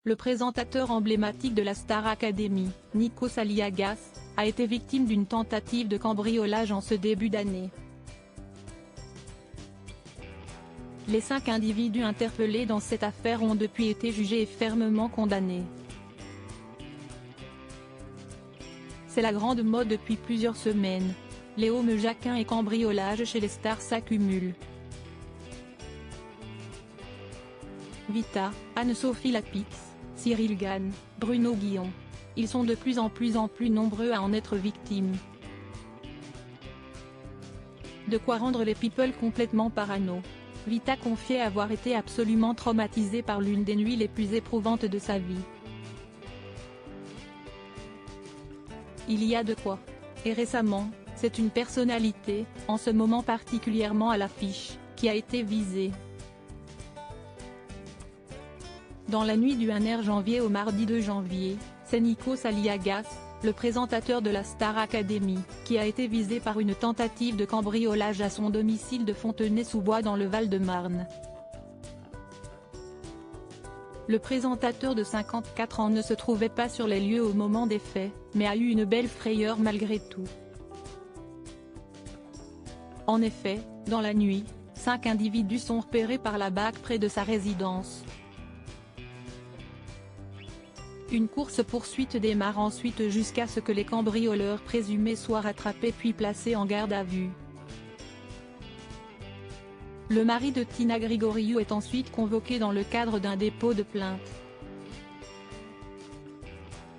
Le présentateur emblématique de la Star Academy, Nikos Aliagas, a été victime d'une tentative de cambriolage en ce début d'année. Les 5 individus interpellés dans cette affaire ont depuis été jugés et fermement condamnés. C'est la grande mode depuis plusieurs semaines. Les homme-jacquins et cambriolages chez les stars s'accumulent. Vita, Anne-Sophie Lapix, Cyril Gane, Bruno Guillon. Ils sont de plus en plus nombreux à en être victimes. De quoi rendre les people complètement parano. Vita confiait avoir été absolument traumatisée par l'une des nuits les plus éprouvantes de sa vie. Il y a de quoi. Et récemment, c'est une personnalité, en ce moment particulièrement à l'affiche, qui a été visée. Dans la nuit du 1er janvier au mardi 2 janvier, c'est Nikos Aliagas, le présentateur de la Star Academy, qui a été visé par une tentative de cambriolage à son domicile de Fontenay-sous-Bois dans le Val-de-Marne. Le présentateur de 54 ans ne se trouvait pas sur les lieux au moment des faits, mais a eu une belle frayeur malgré tout. En effet, dans la nuit, 5 individus sont repérés par la BAC près de sa résidence. Une course-poursuite démarre ensuite jusqu'à ce que les cambrioleurs présumés soient rattrapés puis placés en garde à vue. Le mari de Tina Grigoriou est ensuite convoqué dans le cadre d'un dépôt de plainte.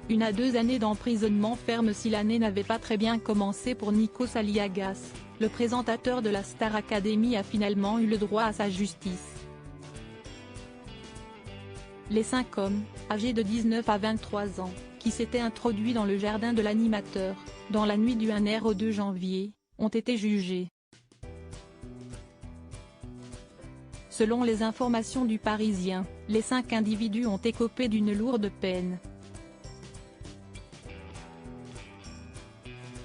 1 à 2 années d'emprisonnement ferme si l'année n'avait pas très bien commencé pour Nikos Aliagas, le présentateur de la Star Academy a finalement eu le droit à sa justice. Les 5 hommes, âgés de 19 à 23 ans, qui s'étaient introduits dans le jardin de l'animateur, dans la nuit du 1er au 2 janvier, ont été jugés. Selon les informations du Parisien, les 5 individus ont écopé d'une lourde peine.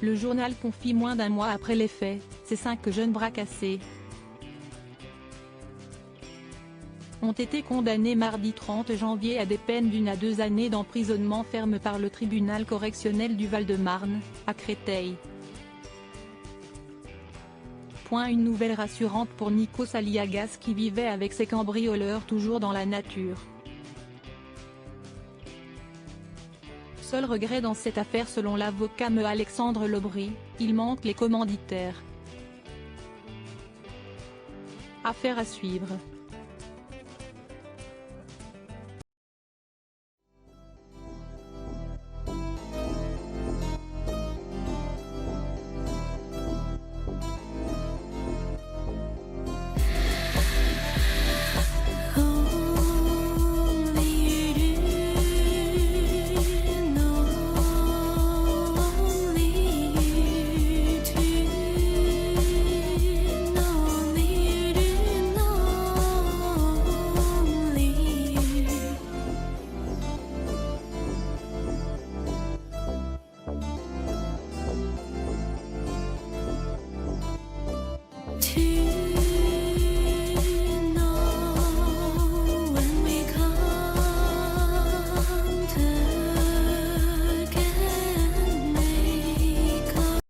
Le journal confie moins d'1 mois après les faits, ces 5 jeunes bras cassés ont été condamnés mardi 30 janvier à des peines d'1 à 2 années d'emprisonnement ferme par le tribunal correctionnel du Val-de-Marne, à Créteil. Une nouvelle rassurante pour Nikos Aliagas qui vivait avec ses cambrioleurs toujours dans la nature. Seul regret dans cette affaire selon l'avocat Me Alexandre Lobry, il manque les commanditaires. Affaire à suivre.